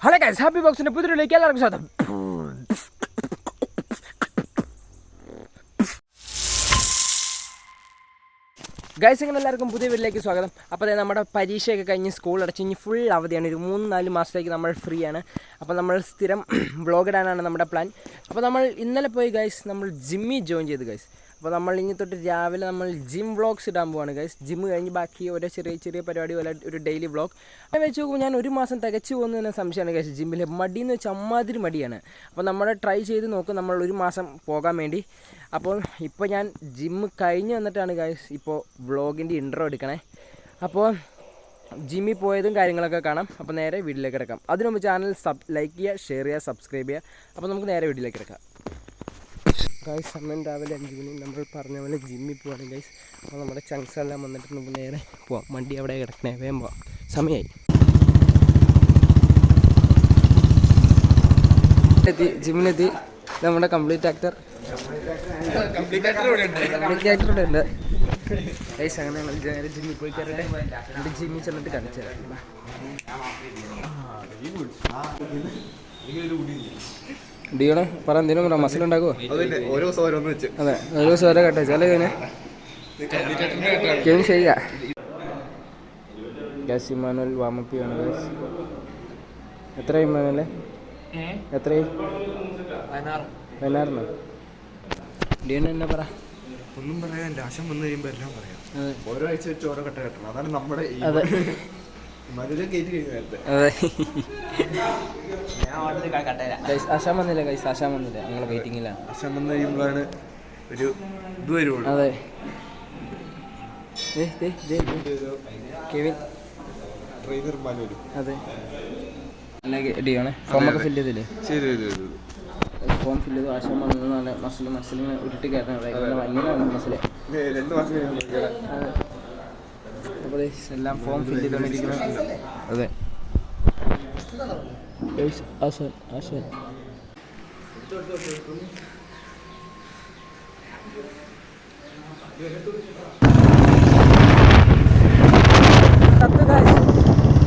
Hello guys, happy ബോക്സിന്റെ പുതിയൊരുലേക്ക് എല്ലാവർക്കും സ്വാഗതം. ഗൈസ്, ഇങ്ങനെ എല്ലാവർക്കും പുതിയ വീട്ടിലേക്ക് സ്വാഗതം. അപ്പോൾ നമ്മുടെ പരീക്ഷയൊക്കെ കഴിഞ്ഞ് സ്കൂൾ അടച്ച് ഇനി ഫുൾ അവധിയാണ്. ഒരു 3-4 മാസത്തേക്ക് നമ്മൾ ഫ്രീ ആണ്. അപ്പോൾ നമ്മൾ സ്ഥിരം വ്ളോഗ് ഇടാനാണ് നമ്മുടെ പ്ലാൻ. അപ്പോൾ നമ്മൾ ഇന്നലെ പോയി ഗൈസ്, നമ്മൾ ജിമ്മിൽ ജോയിൻ ചെയ്തു ഗൈസ്. അപ്പോൾ നമ്മൾ ഇനി തൊട്ട് രാവിലെ നമ്മൾ ജിം വ്ളോഗ്സ് ഇടാൻ പോവാണ് ഗൈസ്. ജിമ്മ് കഴിഞ്ഞ് ബാക്കി ഓരോ ചെറിയ പരിപാടി പോലെ ഒരു ഡെയിലി വ്ളോഗ് അങ്ങനെ വെച്ച് നോക്കുമ്പോൾ ഞാൻ ഒരു മാസം തികച്ചു പോകുന്നു തന്നെ സംശയമാണ് ഗൈസ്. ജിമ്മിൽ മടിയെന്ന് വെച്ചാൽ അമ്മാതിരി മടിയാണ്. അപ്പോൾ നമ്മൾ ട്രൈ ചെയ്ത് നോക്കും നമ്മൾ ഒരു മാസം പോകാൻ വേണ്ടി. അപ്പോൾ ഇപ്പോൾ ഞാൻ ജിമ്മ് കഴിഞ്ഞ് വന്നിട്ടാണ് ഗൈസ് ഇപ്പോൾ വ്ളോഗിൻ്റെ ഇൻട്രോ എടുക്കണേ. അപ്പോൾ ജിമ്മിൽ പോയതും കാര്യങ്ങളൊക്കെ കാണാം. അപ്പോൾ നേരെ വീട്ടിലേക്ക് എടുക്കാം. അതിനു മുമ്പ് ചാനൽ ലൈക്ക് ചെയ്യുക, ഷെയർ ചെയ്യുക, സബ്സ്ക്രൈബ് ചെയ്യുക. അപ്പോൾ നമുക്ക് നേരെ വീട്ടിലേക്ക് എടുക്കാം ഗൈസ്. സമയം രാവിലെ 5 മണി. നമ്മൾ പറഞ്ഞ പോലെ ജിമ്മിൽ പോവാണ് ഗൈസ്. അപ്പോൾ നമ്മുടെ ചങ്സ് എല്ലാം വന്നിട്ട് നമുക്ക് നേരെ പോവാം. വണ്ടി അവിടെ കിടക്കണേ, വേഗം പോവാം, സമയമായി. ജിമ്മിലെത്തി നമ്മുടെ കംപ്ലീറ്റ് ആക്ടർ ഇവിടെ ഉണ്ട് ഗൈസ്. അങ്ങനെ ഞങ്ങൾ നേരെ ജിമ്മിൽ പോയി കയറട്ടെ. എൻ്റെ ജിമ്മിൽ ചെന്നിട്ട് കാണിച്ചു തരാം. ഡിയോണെ പറ, എന്തെങ്കിലും മസിൽ ഉണ്ടാക്കുമോ? അതെ, ഓരോ ദിവസം ഓരോ കട്ടെ ചില കെവിൻ ചെയ്യുക. ഗ്യാസ് ഇമാനുവൽ വാമപ്പ് ചെയ്യാണ് ഗൈസ്. എത്രയും ഇമാനുവല്ലേ? എത്രയും 16 ഡിയോണ എന്നാ പറ? ഒന്നും പറയാൻ രാശം വന്നു കഴിയുമ്പോൾ എല്ലാം പറയാം. ഓരോ ആഴ്ച വെച്ച് ഓരോ കട്ട കെട്ടണം. അതാണ് നമ്മുടെ അതെ ആശാൻ വന്നില്ല ഗൈസ്, ആശാൻ വന്നില്ല, ഞങ്ങൾ വെയിറ്റിംഗിലാണ്. ആശാൻ വന്നു കഴിയുമ്പോഴാണ് ഒരു ഇത് വരുള്ളൂ. അതെ, കെവിൻ ട്രെയിനർ വരും. അതെ, അല്ലെങ്കിൽ ഡിയോണെ ഫോമൊക്കെ ഫില്ല് ചെയ്തില്ലേ? ചെയ്തു. ഫോം ഫില്ല് ചെയ്തു. ആശാൻ വന്നതാണ്. മസിലിങ്ങനെ ഉരുട്ടി കയറണം. ഭയങ്കര മസിലെ 2 മാസം അപ്പോൾ എല്ലാം ഫോം ഫില്ല് ചെയ്തുകൊണ്ടിരിക്കുന്നു. അതെ, ആശാൻ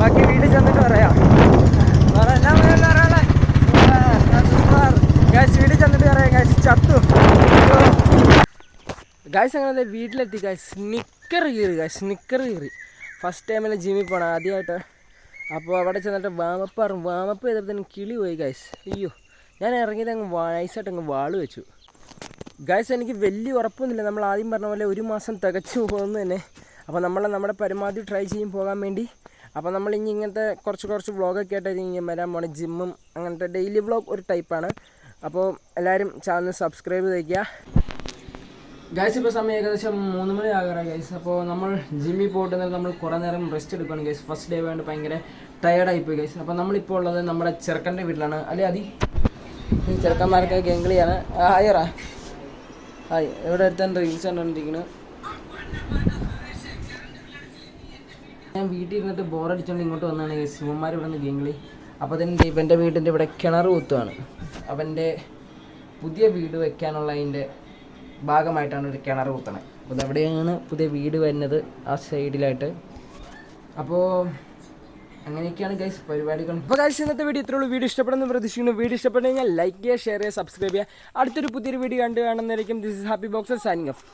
ബാക്കി വീട്ടിൽ ചെന്നിട്ട് പറയാം. വീട്ടിൽ ചെന്നിട്ട് പറയാം ഗൈസ്, ചത്തു ഗൈസ്. അങ്ങനെ വീട്ടിലെത്തി ഗൈസ്. സ്നിക്കർ കീറി ഫസ്റ്റ് ടൈമിൽ ജിമ്മിൽ പോകണം ആദ്യമായിട്ട്. അപ്പോൾ അവിടെ ചെന്നിട്ട് വാമപ്പ് ചെയ്തപ്പോൾ കിളി പോയി ഗൈസ്. അയ്യോ, ഞാൻ ഇറങ്ങിയത് അങ്ങ് നൈസായിട്ട് അങ്ങ് വാള് വെച്ചു ഗൈസ്. എനിക്ക് വലിയ ഉറപ്പൊന്നുമില്ല. നമ്മൾ ആദ്യം പറഞ്ഞ പോലെ ഒരു മാസം തികച്ചു പോകുന്നു തന്നെ. അപ്പോൾ നമ്മുടെ പരമാവധി ട്രൈ ചെയ്യും പോകാൻ വേണ്ടി. അപ്പോൾ നമ്മൾ ഇനി ഇങ്ങനത്തെ കുറച്ച് വ്ളോഗൊക്കെ ആയിട്ട് ഇങ്ങനെ വരാൻ പോകണം. ജിമ്മും അങ്ങനത്തെ ഡെയിലി വ്ളോഗ് ഒരു ടൈപ്പാണ്. അപ്പോൾ എല്ലാവരും ചാനൽ സബ്സ്ക്രൈബ് ചെയ്തേക്കുക ഗൈസ്. ഇപ്പോൾ സമയം ഏകദേശം 3 മണി ആകാറാണ് ഗൈസ്. അപ്പോൾ നമ്മൾ ജിമ്മിൽ പോയിട്ട് നമ്മൾ കുറേ നേരം റെസ്റ്റ് എടുക്കുകയാണ് ഗൈസ്. ഫസ്റ്റ് ഡേ വേണ്ടി ഭയങ്കര ടയേർഡായിപ്പോയി ഗൈസ്. അപ്പോൾ നമ്മളിപ്പോൾ ഉള്ളത് നമ്മുടെ ചെറുക്കൻ്റെ വീട്ടിലാണ്. അല്ലേ അതി? ഈ ചെറുക്കന്മാരൊക്കെ ഗംഗിളിയാണ്. ഹായറാ, ഹായ്. ഇവിടെ അടുത്ത് റീൽസ് കണ്ടുകൊണ്ടിരിക്കുന്നു. ഞാൻ വീട്ടിൽ ഇരുന്നിട്ട് ബോറടിച്ചുകൊണ്ട് ഇങ്ങോട്ട് വന്നതാണ് ഗൈസ്. ശിവന്മാർ ഇവിടെ നിന്ന് ഗംഗിളി. അപ്പോൾ അതിൻ്റെ ഇവൻ്റെ വീടിൻ്റെ ഇവിടെ കിണർ കുത്തുകയാണ്. അവൻ്റെ പുതിയ വീട് വെക്കാനുള്ള അതിൻ്റെ ഭാഗമായിട്ടാണ് ഒരു കിണർ കുത്തണത്. അപ്പോൾ ഇതെവിടെയാണ് പുതിയ വീട് വരുന്നത്, ആ സൈഡിലായിട്ട്. അപ്പോൾ അങ്ങനെയൊക്കെയാണ് ഗൈസ് പരിപാടികൾ. അപ്പോൾ ഗൈസ്, ഇന്നത്തെ വീഡിയോ ഇത്രയുള്ളൂ. വീഡിയോ ഇഷ്ടപ്പെടുന്ന പ്രതീക്ഷിക്കുന്നു. വീഡിയോ ഇഷ്ടപ്പെട്ടു കഴിഞ്ഞാൽ ലൈക്ക് ചെയ്യുക, ഷെയർ ചെയ്യുക, സബ്സ്ക്രൈബ് ചെയ്യുക. അടുത്തൊരു പുതിയൊരു വീഡിയോ കാണുന്നതായിരിക്കും. This is Happy Boxer signing of.